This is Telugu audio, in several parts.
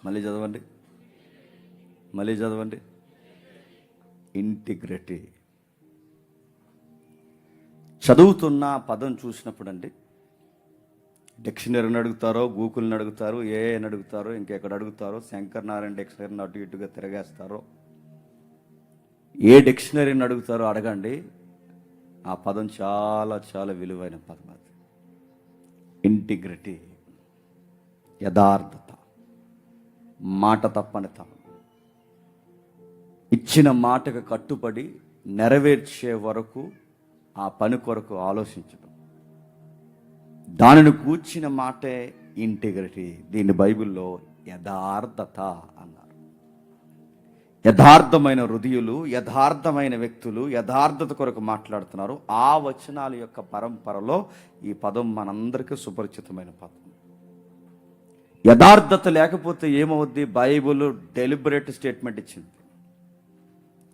మళ్ళీ చదవండి, మళ్ళీ చదవండి. ఇంటిగ్రిటీ. చదువుతున్న పదం చూసినప్పుడు అండి, డిక్షనరీని అడుగుతారో, గూగుల్ని అడుగుతారు, ఏఐని అడుగుతారో, ఇంకెక్కడ అడుగుతారో, శంకర్ నారాయణ డిక్షనరీని అటు ఇటుగా తిరగేస్తారో, ఏ డిక్షనరీని అడుగుతారో అడగండి. ఆ పదం చాలా చాలా విలువైన పదం. అది ఇంటిగ్రిటీ, యథార్థత, మాట తప్పనితనం, ఇచ్చిన మాటకు కట్టుబడి నెరవేర్చే వరకు ఆ పని కొరకు ఆలోచించడం, దానిని కూర్చిన మాటే ఇంటిగ్రిటీ. దీన్ని బైబిల్లో యథార్థత అన్నారు. యథార్థమైన హృదయులు, యథార్థమైన వ్యక్తులు యథార్థత కొరకు మాట్లాడుతున్నారు. ఆ వచనాల యొక్క పరంపరలో ఈ పదం మనందరికీ సుపరిచితమైన పదం. యథార్థత లేకపోతే ఏమవుద్ది? బైబిల్ డెలిబరేట్ స్టేట్మెంట్ ఇచ్చింది.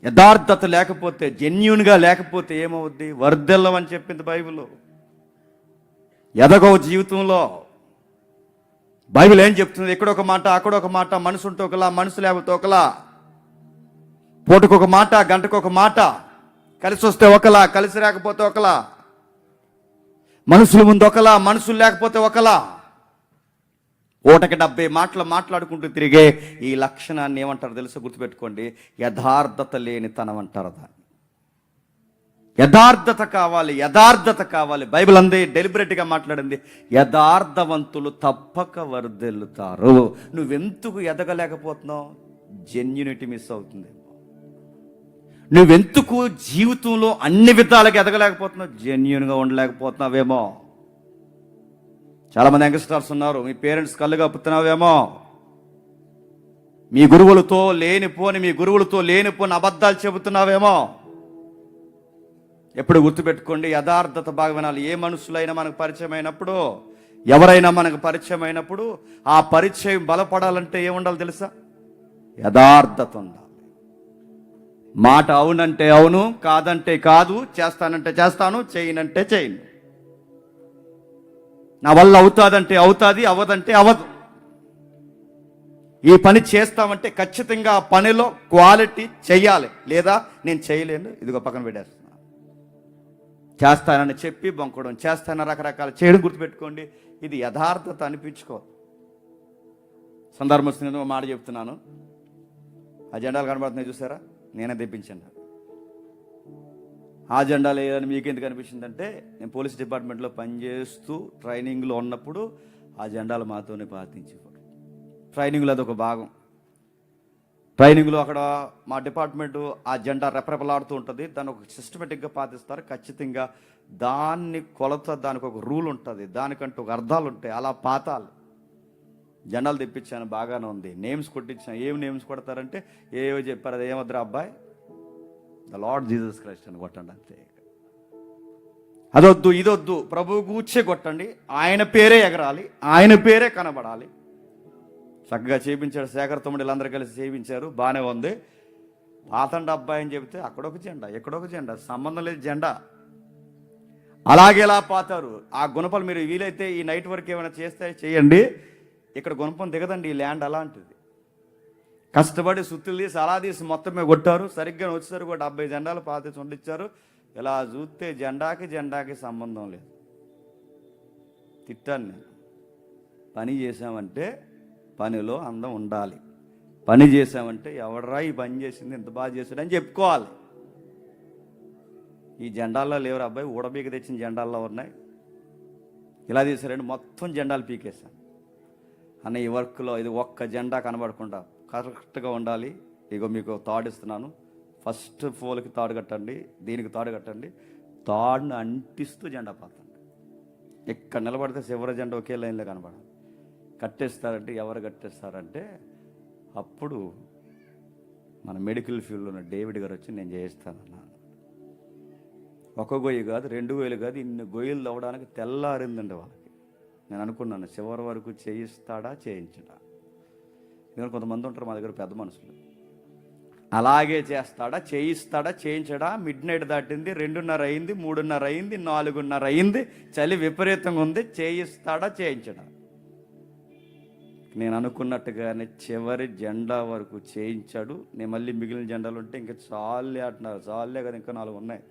యథార్థత లేకపోతే, జెన్యూన్గా లేకపోతే ఏమవుద్ది? వర్ధిల్లమని చెప్పింది బైబిల్. ఎదగవు జీవితంలో. బైబిల్ ఏం చెప్తుంది? ఎక్కడొక మాట, అక్కడొక మాట, మనసు ఉంటే ఒకలా, మనసు లేకపోతే ఒకలా, పూటకొక మాట, గంటకొక మాట, కలిసి వస్తే ఒకలా, కలిసి రాకపోతే ఒకలా, మనుషుల ముందు ఒకలా, మనుషులు లేకపోతే ఒకలా. పూటకి 70 మాటలు మాట్లాడుకుంటూ తిరిగే ఈ లక్షణాన్ని ఏమంటారు తెలుసా? గుర్తుపెట్టుకోండి, యథార్థత లేని తనం అంటారు దాన్ని. యథార్థత కావాలి, యథార్థత కావాలి. బైబిల్ అందే డెలిబరేట్గా మాట్లాడింది, యథార్థవంతులు తప్పక వర్ధిల్లుతారు. నువ్వెందుకు ఎదగలేకపోతున్నావు? జెన్యూనిటీ మిస్ అవుతుంది. నువ్వెందుకు జీవితంలో అన్ని విధాలుగా ఎదగలేకపోతున్నావు? జెన్యూన్గా ఉండలేకపోతున్నావేమో. చాలామంది యంగ్స్టర్స్ ఉన్నారు, మీ పేరెంట్స్ కళ్ళు కప్పుతున్నావేమో. మీ గురువులతో లేనిపోని అబద్ధాలు చెబుతున్నావేమో. ఎప్పుడు గుర్తుపెట్టుకోండి, యథార్థత బాగా వినాలి. ఏ మనుషులైనా మనకు పరిచయం అయినప్పుడు, ఎవరైనా మనకు పరిచయం అయినప్పుడు, ఆ పరిచయం బలపడాలంటే ఏముండాలి తెలుసా? యథార్థత ఉండాలి. మాట అవునంటే అవును, కాదంటే కాదు, చేస్తానంటే చేస్తాను, చేయనంటే చేయను. నా వల్ల అవుతాదంటే అవుతుంది, అవ్వదంటే అవ్వదు. ఈ పని చేస్తామంటే ఖచ్చితంగా ఆ పనిలో క్వాలిటీ చెయ్యాలి, లేదా నేను చేయలేను, ఇదిగో పక్కన పెట్టేస్తున్నాను. చేస్తానని చెప్పి బొంకడం, చేస్తానని రకరకాల చేయడం. గుర్తుపెట్టుకోండి, ఇది యథార్థత అనిపించుకో. సందర్భం మాట చెప్తున్నాను. ఆ జెండాలు కనబడుతున్నాయి చూసారా? నేనే తెప్పించాను. ఆ జెండాలు వేయాలని మీకు ఎందుకు అనిపించిందంటే, నేను పోలీస్ డిపార్ట్మెంట్లో పనిచేస్తూ ట్రైనింగ్లో ఉన్నప్పుడు ఆ జెండాలు మాతోనే పాటించేవారు. ట్రైనింగ్లో అదొక భాగం. ట్రైనింగ్లో అక్కడ మా డిపార్ట్మెంటు ఆ జెండా రెపరెపలాడుతూ ఉంటుంది. దాన్ని ఒక సిస్టమేటిక్గా పాటిస్తారు. ఖచ్చితంగా దాన్ని కొలత, దానికి ఒక రూల్ ఉంటుంది, దానికంటూ ఒక అర్థాలు ఉంటాయి. అలా పాతాలి. జెండాలు తెప్పించాను, బాగానే ఉంది. నేమ్స్ కొట్టించాను. ఏమి నేమ్స్ కొడతారంటే ఏవో చెప్పారు. అది ఏమద్దురా అబ్బాయి, ద లార్డ్ జీసస్ క్రైస్ట్ అని కొట్టండి అంతే. అదొద్దు ఇదొద్దు, ప్రభువు కూర్చే కొట్టండి, ఆయన పేరే ఎగరాలి, ఆయన పేరే కనబడాలి. చక్కగా చేయించాడు. శేఖర్ తమ్ముడు వీళ్ళందరూ కలిసి చేయించారు, బాగానే ఉంది. పాతండి అబ్బాయి అని చెబితే అక్కడొక జెండా, ఎక్కడొక జెండా, సంబంధం లేదు జెండా. అలాగేలా పాతారు. ఆ గుణపలు మీరు వీలైతే ఈ నైట్ వరకు ఏమైనా చేస్తే చేయండి. ఇక్కడ గుణపం దిగదండి, ఈ ల్యాండ్ అలాంటిది. కష్టపడి సుత్తులు తీసి అలా తీసి మొత్తమే కొట్టారు. సరిగ్గా వచ్చేసరికి కూడా 70 జెండాలు పాతేసి వండించారు. ఇలా చూస్తే జెండాకి సంబంధం లేదు. తిట్టాను నేను. పని చేసామంటే పనిలో అందం ఉండాలి. పని చేసామంటే ఎవడరా ఈ పని చేసింది, ఎంత బాగా చేశాడని చెప్పుకోవాలి. ఈ జెండాల్లో లేవరు అబ్బాయి, ఊడబీక తెచ్చిన జెండాల్లో ఉన్నాయి. ఇలా తీసారండి, మొత్తం జెండాలు పీకేశాను. అన్న ఈ వర్క్లో ఇది ఒక్క జెండా కనబడకుండా కరెక్ట్గా ఉండాలి. ఇగో మీకు తాడు ఇస్తున్నాను, ఫస్ట్ ఫోల్కి తాడు కట్టండి, దీనికి తాడు కట్టండి. తాడును అంటిస్తూ జెండా పాతండి. ఎక్కడ నిలబడితే చివరి జెండా ఒకే లైన్లో కనబడాలి. కట్టేస్తారంటే ఎవరు కట్టేస్తారంటే, అప్పుడు మన మెడికల్ ఫీల్డ్లో ఉన్న డేవిడ్ గారు వచ్చి నేను చేయిస్తానన్నా. ఒక గొయ్యి కాదు, 2 గొయ్యలు కాదు, ఇన్ని గొయ్యలు తవ్వడానికి తెల్లారిందండి వాళ్ళకి. నేను అనుకున్నాను, చివరి వరకు చేయిస్తాడా చేయించడా. ఎందుకంటే కొంతమంది ఉంటారు మా దగ్గర పెద్ద మనుషులు, అలాగే చేస్తాడా చేయిస్తాడా చేయించడా. మిడ్ నైట్ దాటింది, 2:30 అయింది, 3:30 అయింది, 4:30 అయింది, చలి విపరీతంగా ఉంది, చేయిస్తాడా చేయించడా. నేను అనుకున్నట్టుగానే చివరి జెండా వరకు చేయించాడు. నేను మళ్ళీ మిగిలిన జెండాలు ఉంటే ఇంకా చాలే అంటున్నారు. చాలే కదా, ఇంకా 4 ఉన్నాయి.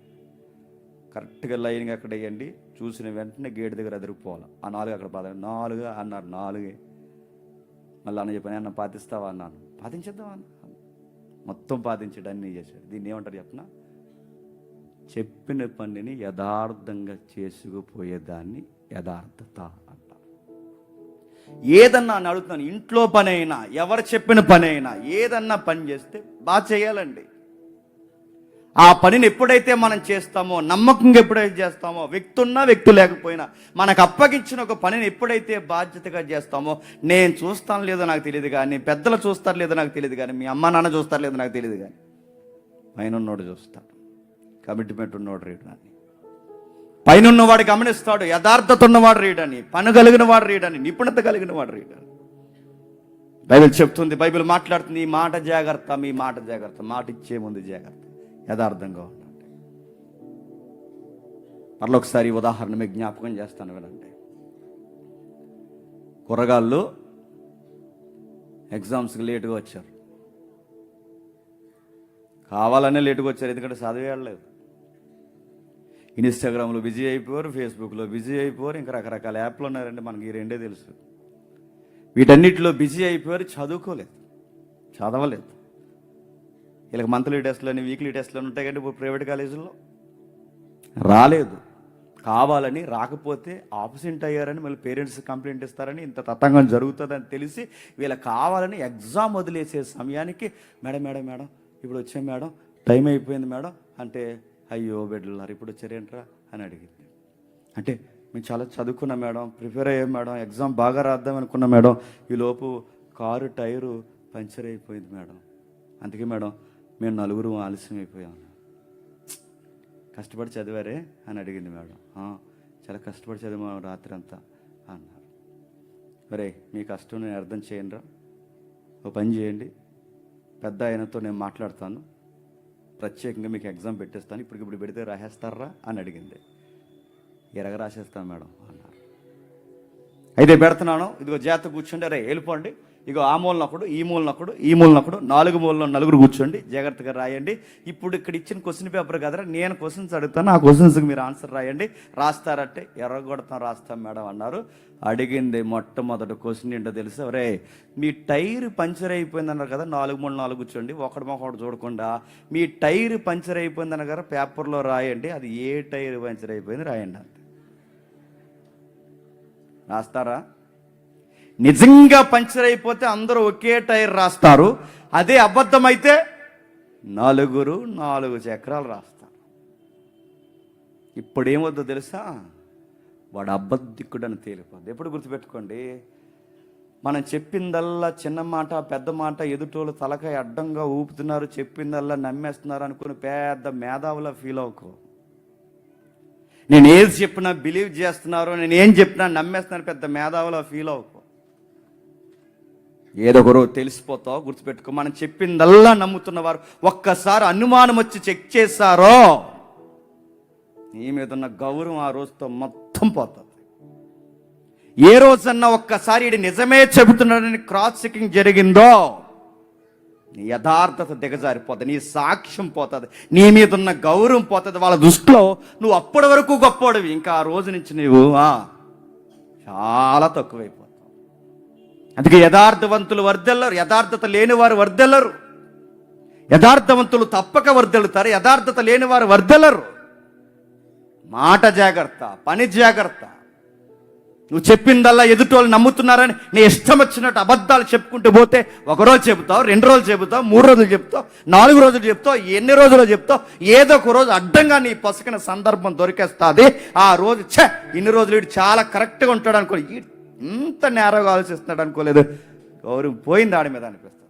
కరెక్ట్గా లైన్గా అక్కడ వేయండి. చూసిన వెంటనే గేట్ దగ్గర ఎదురుకుపోవాలి. ఆ 4 అక్కడ 4 అన్నారు. 4 మళ్ళీ అన్న చెప్పాను, అన్న పాటిస్తావా అన్నాను. పాటించేద్దాం అన్న. మొత్తం పాటించాడు, అన్నీ చేశాడు. దీన్ని ఏమంటారు చెప్పిన? చెప్పిన పనిని యథార్థంగా చేసుకుపోయేదాన్ని యథార్థత అంటారు. ఏదన్నా అని అడుగుతున్నాను, ఇంట్లో పని అయినా, ఎవరు చెప్పిన పని అయినా, ఏదన్నా పని చేస్తే బాగా చేయాలండి. ఆ పనిని ఎప్పుడైతే మనం చేస్తామో, నమ్మకంగా ఎప్పుడైతే చేస్తామో, వ్యక్తి ఉన్నా వ్యక్తి లేకపోయినా మనకు అప్పగించిన ఒక పనిని ఎప్పుడైతే బాధ్యతగా చేస్తామో, నేను చూస్తాను లేదో నాకు తెలియదు కానీ, పెద్దలు చూస్తారు లేదో నాకు తెలియదు కానీ, మీ అమ్మ నాన్న చూస్తారు లేదో నాకు తెలియదు కానీ, పైన ఉన్నోడు చూస్తాడు. కమిట్మెంట్ ఉన్నవాడు రీడని, పైన ఉన్నవాడు గమనిస్తాడు. యథార్థత ఉన్నవాడు రీడని, పని కలిగిన వాడు రీడని, నిపుణత కలిగిన వాడు రీడని బైబిల్ చెప్తుంది. బైబిల్ మాట్లాడుతుంది, ఈ మాట జాగ్రత్త, మీ మాట జాగ్రత్త, మాట ఇచ్చే ముందు జాగ్రత్త, యథార్థంగా ఉండండి. మరలో ఒకసారి ఉదాహరణ మీకు జ్ఞాపకం చేస్తాను వినండి. కుర్రగాళ్ళు ఎగ్జామ్స్కి లేటుగా వచ్చారు. కావాలనే లేటుగా వచ్చారు, ఎందుకంటే చదివేయలేదు. ఇన్స్టాగ్రామ్లో బిజీ అయిపోయారు, ఫేస్బుక్లో బిజీ అయిపోయారు, ఇంకా రకరకాల యాప్లు ఉన్నారండి, మనకి ఈ రెండే తెలుసు. వీటన్నిటిలో బిజీ అయిపోయారు, చదువుకోలేదు, చదవలేదు. వీళ్ళకి మంత్లీ టెస్ట్లని, వీక్లీ టెస్ట్లని ఉంటాయి కంటే ఇప్పుడు ప్రైవేట్ కాలేజీల్లో రాలేదు. కావాలని రాకపోతే ఆబ్సెంట్ అయ్యారని మళ్ళీ పేరెంట్స్ కంప్లైంట్ ఇస్తారని, ఇంత తతంగం జరుగుతుందని తెలిసి వీళ్ళకి కావాలని ఎగ్జామ్ వదిలేసే సమయానికి, మేడం మేడం మేడం ఇప్పుడు వచ్చాం మేడం, టైం అయిపోయింది మేడం అంటే, అయ్యో బిడ్డలారు ఇప్పుడు వచ్చారేంట్రా అని అడిగింది. అంటే మేము చాలా చదువుకున్నాం మేడం, ప్రిపేర్ అయ్యాం మేడం, ఎగ్జామ్ బాగా రాద్దాం అనుకున్నాం మేడం, ఈలోపు కారు టైరు పంచర్ అయిపోయింది మేడం, అందుకే మేడం మేము 4 ఆలస్యం అయిపోయాం. కష్టపడి చదివారే అని అడిగింది మేడం. చాలా కష్టపడి చదివాం రాత్రి అంతా అన్నారు. మరే మీ కష్టం నేను అర్థం చేయండిరా, ఓ పని చేయండి, పెద్ద ఆయనతో నేను మాట్లాడతాను, ప్రత్యేకంగా మీకు ఎగ్జామ్ పెట్టేస్తాను, ఇప్పుడు పెడితే రాసేస్తారా అని అడిగింది. ఎరగ రాసేస్తాను మేడం అన్నారు. అయితే పెడుతున్నాను, ఇదిగో జాగ్రత్త కూర్చోండి, అరే వెళ్ళిపోండి, ఇగో ఆ మూలనొకడు, ఈ మూలనొకడు, ఈ మూలనొకడు, 4 మూలలో 4 కూర్చోండి, జాగ్రత్తగా రాయండి. ఇప్పుడు ఇక్కడ ఇచ్చిన క్వశ్చన్ పేపర్ కదరా, నేను క్వశ్చన్స్ అడుగుతాను, ఆ క్వశ్చన్స్కి మీరు ఆన్సర్ రాయండి, రాస్తారంటే ఎర్రగొడతాం రాస్తాం మేడం అన్నారు. అడిగింది మొట్టమొదటి క్వశ్చన్ ఏంటో తెలుసా? రే మీ టైర్ పంచర్ అయిపోయింది అన్నారు కదా, 4 మూల 4 కూర్చోండి, ఒకటి చూడకుండా మీ టైర్ పంచర్ అయిపోయింది అన్నారు కదా, పేపర్లో రాయండి, అది ఏ టైర్ పంచర్ అయిపోయింది రాయండి అంతే. రాస్తారా? నిజంగా పంచర్ అయిపోతే అందరూ ఒకే టైర్ రాస్తారు, అదే అబద్ధమైతే 4 చక్రాలు రాస్తారు. ఇప్పుడు ఏమవుతుందో తెలుసా? వాడు అబద్ధికుడని తేలిపోద్ది. ఎప్పుడు గుర్తుపెట్టుకోండి, మనం చెప్పిందల్లా చిన్న మాట పెద్ద మాట, ఎదుటోళ్ళు తలకాయ అడ్డంగా ఊపుతున్నారు, చెప్పిందల్లా నమ్మేస్తున్నారు అనుకుని పెద్ద మేధావులా ఫీల్ అవ్వకు. నేను ఏది చెప్పినా బిలీవ్ చేస్తున్నారు, నేను ఏం చెప్పినా నమ్మేస్తున్నాను, పెద్ద మేధావులా ఫీల్ అవ్వకు. ఏదో ఒక రోజు తెలిసిపోతావు, గుర్తుపెట్టుకో. మనం చెప్పిందల్లా నమ్ముతున్నవారు ఒక్కసారి అనుమానం వచ్చి చెక్ చేశారో, నీ మీద ఉన్న గౌరవం ఆ రోజుతో మొత్తం పోతుంది. ఏ రోజన్నా ఒక్కసారి ఇది నిజమే చెబుతున్నాడని క్రాస్ చెకింగ్ జరిగిందో, నీ యథార్థత దిగజారిపోతుంది, నీ సాక్ష్యం పోతుంది, నీ మీద ఉన్న గౌరవం పోతుంది. వాళ్ళ దృష్టిలో నువ్వు అప్పటి వరకు గొప్పవాడివి, ఇంకా ఆ రోజు నుంచి నువ్వు చాలా తక్కువైపోతావు. అందుకే యథార్థవంతులు వర్ధిల్లరు, యథార్థత లేనివారు వర్ధిల్లరు. యథార్థవంతులు తప్పక వర్ధిల్లుతారు, యథార్థత లేనివారు వర్ధిల్లరు. మాట జాగ్రత్త, పని జాగ్రత్త. నువ్వు చెప్పిందల్లా ఎదుటోళ్ళు నమ్ముతున్నారని నీ ఇష్టం వచ్చినట్టు అబద్ధాలు చెప్పుకుంటూ పోతే, 1 రోజు చెబుతావు, 2 రోజులు చెబుతావు, 3 రోజులు చెప్తావు, 4 రోజులు చెప్తావు, ఎన్ని రోజులు చెప్తావు, ఏదో ఒక రోజు అడ్డంగా నీ పసకిన సందర్భం దొరికేస్తుంది. ఆ రోజు ఇన్ని రోజులు వీడు చాలా కరెక్ట్గా ఉంటాడు అనుకో, ఇంత నేరగా ఆలోచిస్తున్నాడు అనుకోలేదు, గౌరవం పోయింది ఆడి మీద అనిపిస్తుంది.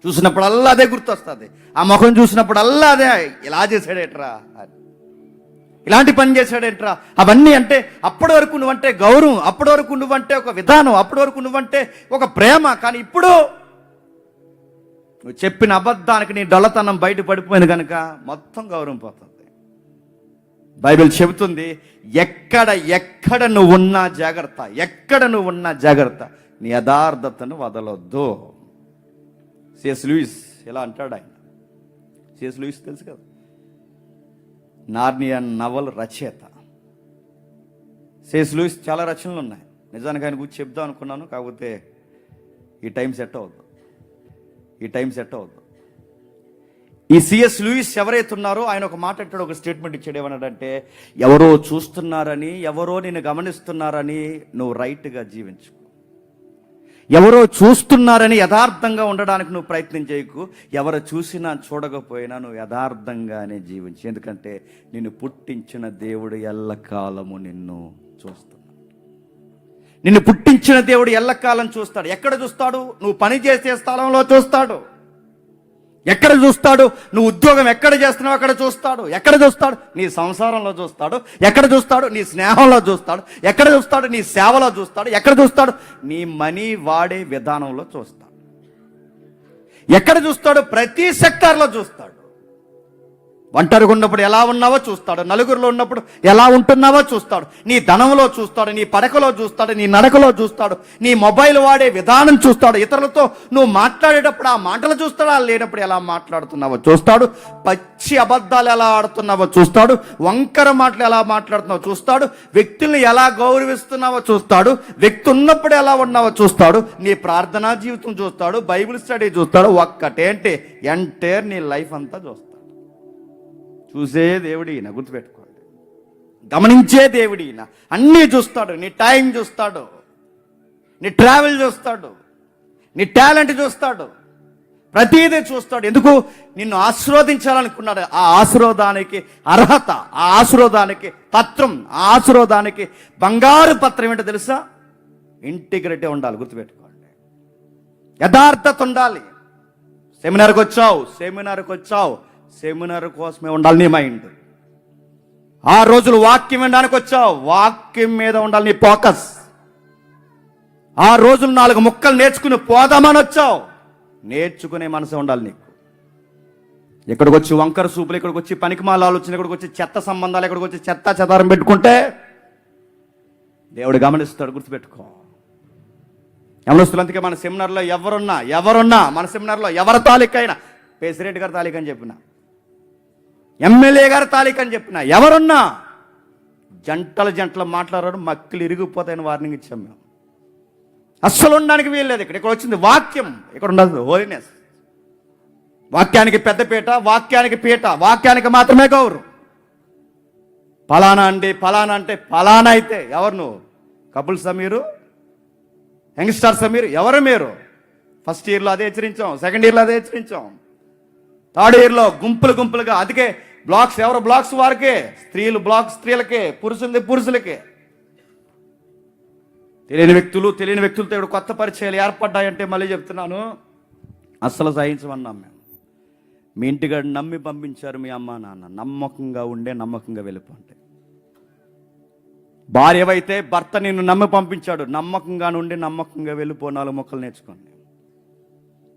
చూసినప్పుడల్లా అదే గుర్తొస్తుంది, ఆ ముఖం చూసినప్పుడల్లా అదే, ఇలా చేశాడేట్రా, ఇలాంటి పని చేశాడేంట్రా. అవన్నీ అంటే అప్పటి వరకు నువ్వంటే గౌరవం, అప్పటి వరకు నువ్వంటే ఒక విధానం, అప్పటి వరకు నువ్వంటే ఒక ప్రేమ. కానీ ఇప్పుడు నువ్వు చెప్పిన అబద్ధానికి నీ డొల్లతనం బయట పడిపోయింది కనుక మొత్తం గౌరవం పోతుంది. బైబిల్ చెబుతుంది, ఎక్కడ నువ్వు ఉన్నా జాగ్రత్త, ఎక్కడ నువ్వు ఉన్నా జాగ్రత్త. నీ యథార్థతను వదలొద్దు. సిఎస్ లూయిస్ ఇలా అంటాడు. ఆయన సిఎస్ లూయిస్ తెలుసు కదా, నార్నియన్ నవల్ రచయిత. సిఎస్ లూయిస్ చాలా రచనలు ఉన్నాయి. నిజానికి ఆయన గురించి చెప్దాం అనుకున్నాను, కాకపోతే ఈ టైం సెట్ అవ్వద్దు. ఈ సిఎస్ లూయిస్ ఎవరైతే ఉన్నారో ఆయన ఒక మాట అంటాడు, ఒక స్టేట్మెంట్ ఇచ్చాడు. ఏమన్నాడంటే, ఎవరో చూస్తున్నారని, ఎవరో నిన్ను గమనిస్తున్నారని నువ్వు రైట్గా జీవించు. ఎవరో చూస్తున్నారని యథార్థంగా ఉండడానికి నువ్వు ప్రయత్నం చేయకు. ఎవరు చూసినా చూడకపోయినా నువ్వు యథార్థంగానే జీవించు. ఎందుకంటే నిన్ను పుట్టించిన దేవుడు ఎల్లకాలము నిన్ను చూస్తున్నాడు. నిన్ను పుట్టించిన దేవుడు ఎల్లకాలం చూస్తాడు. ఎక్కడ చూస్తాడు? నువ్వు పని చేసే స్థలంలో చూస్తాడు. ఎక్కడ చూస్తాడు? నువ్వు ఉద్యోగం ఎక్కడ చేస్తున్నావు అక్కడ చూస్తాడు. ఎక్కడ చూస్తాడు? నీ సంసారంలో చూస్తాడు. ఎక్కడ చూస్తాడు? నీ స్నేహంలో చూస్తాడు. ఎక్కడ చూస్తాడు? నీ సేవలో చూస్తాడు. ఎక్కడ చూస్తాడు? నీ మనీ వాడే విధానంలో చూస్తాడు. ఎక్కడ చూస్తాడు? ప్రతి సెక్టార్లో చూస్తాడు. ఒంటరిగా ఉన్నప్పుడు ఎలా ఉన్నావో చూస్తాడు. నలుగురిలో ఉన్నప్పుడు ఎలా ఉంటున్నావో చూస్తాడు. నీ ధనంలో చూస్తాడు, నీ పడకలో చూస్తాడు, నీ నడకలో చూస్తాడు, నీ మొబైల్ వాడే విధానం చూస్తాడు. ఇతరులతో నువ్వు మాట్లాడేటప్పుడు ఆ మాటలు చూస్తాడు, లేనప్పుడు ఎలా మాట్లాడుతున్నావో చూస్తాడు. పచ్చి అబద్ధాలు ఎలా ఆడుతున్నావో చూస్తాడు. వంకర మాటలు ఎలా మాట్లాడుతున్నావో చూస్తాడు. వ్యక్తుల్ని ఎలా గౌరవిస్తున్నావో చూస్తాడు. వ్యక్తి ఉన్నప్పుడు ఎలా ఉన్నావో చూస్తాడు. నీ ప్రార్థనా జీవితం చూస్తాడు. బైబిల్ స్టడీ చూస్తాడు. ఒక్కటేంటి, ఎంటైర్ నీ లైఫ్ అంతా చూస్తాడు. చూసే దేవుడిన, గుర్తుపెట్టుకోండి. గమనించే దేవుడిన. అన్నీ చూస్తాడు. నీ టైం చూస్తాడు, నీ ట్రావెల్ చూస్తాడు, నీ టాలెంట్ చూస్తాడు, ప్రతిదీ చూస్తాడు. ఎందుకు? నిన్ను ఆశీర్వదించాలనుకున్నాడు. ఆ ఆశీర్వాదానికి అర్హత, ఆ ఆశీర్వాదానికి పత్రం, ఆ ఆశీర్వాదానికి బంగారు పత్రం ఏంటో తెలుసా? ఇంటిగ్రిటీ ఉండాలి. గుర్తుపెట్టుకోండి. యథార్థత ఉండాలి. సెమినార్కి వచ్చావు, సెమినార్ కోసమే ఉండాలి నీ మైండ్. 6 రోజులు వాక్యం వినడానికి వచ్చావు, వాక్యం మీద ఉండాలి నీ ఫోకస్. 6 రోజులు 4 ముక్కలు నేర్చుకుని పోదామని వచ్చావు, నేర్చుకునే మనసు ఉండాలి నీకు. ఇక్కడికి వచ్చి వంకర సూపులు, ఇక్కడికి వచ్చి పనికిమాల ఆలోచన, ఇక్కడికి వచ్చి చెత్త సంబంధాలు, ఇక్కడికి వచ్చి చెత్త చెదారం పెట్టుకుంటే దేవుడు గమనిస్తాడు. గుర్తుపెట్టుకో. యవనస్తులు అందుకే మన సెమినార్లో ఎవరున్నా మన సెమినార్లో ఎవరి తాలూకైనా, ప్రెసిడెంట్ గారి తాలూకా అని చెప్పిన, ఎమ్మెల్యే గారి తాలూకా అని చెప్పిన, ఎవరున్నా జంటలు మాట్లాడడం మక్కులు ఇరిగిపోతాయని వార్నింగ్ ఇచ్చాం మేము. అస్సలు ఉండడానికి వీల్లేదు. ఇక్కడ వచ్చింది వాక్యం, ఇక్కడ ఉండదు హోలీనెస్. వాక్యానికి పెద్దపీట, వాక్యానికి పీట, వాక్యానికి మాత్రమే గౌరవం. ఫలానా అంటే ఫలానా అయితే ఎవరు? నువ్వు కపుల్స్ మీరు, యంగ్స్టర్స్ మీరు, ఎవరు మీరు? ఫస్ట్ ఇయర్లో అదే హెచ్చరించాం, సెకండ్ ఇయర్లో అదే హెచ్చరించాం, థర్డ్ ఇయర్లో గుంపులుగా. అందుకే బ్లాక్స్ ఎవరు? బ్లాక్స్ వారికే. స్త్రీలు బ్లాక్స్ స్త్రీలకే, పురుషులకే. తెలియని వ్యక్తులతో ఇప్పుడు కొత్త పరిచయాలు ఏర్పడ్డాయంటే మళ్ళీ చెప్తున్నాను, అస్సలు సహించమన్నాం మేము. మీ ఇంటిగాడు నమ్మి పంపించారు మీ అమ్మ నాన్న, నమ్మకంగా ఉండే నమ్మకంగా వెళ్ళిపోండి. భార్యవైతే భర్త నిన్ను నమ్మి పంపించాడు, నమ్మకంగా నుండి నమ్మకంగా వెళ్ళిపో. 4 ముక్కలు నేర్చుకోండి.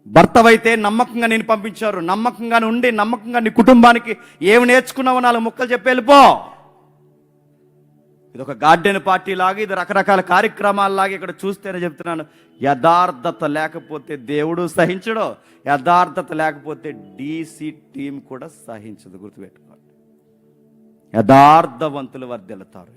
భర్తవైతే నమ్మకంగా నేను పంపించారు, నమ్మకంగా ఉండి నమ్మకంగా నీ కుటుంబానికి ఏమి నేర్చుకున్నావో 4 ముక్కలు చెప్పి వెళ్ళిపో. ఇది ఒక గార్డెన్ పార్టీ లాగా, ఇది రకరకాల కార్యక్రమాలలాగా ఇక్కడ చూస్తేనే చెప్తున్నాను. యథార్థత లేకపోతే దేవుడు సహించడు, యథార్థత లేకపోతే DC టీం కూడా సహించదు. గుర్తుపెట్టుకోండి. యథార్థవంతులు వర్ధిల్లుతారు.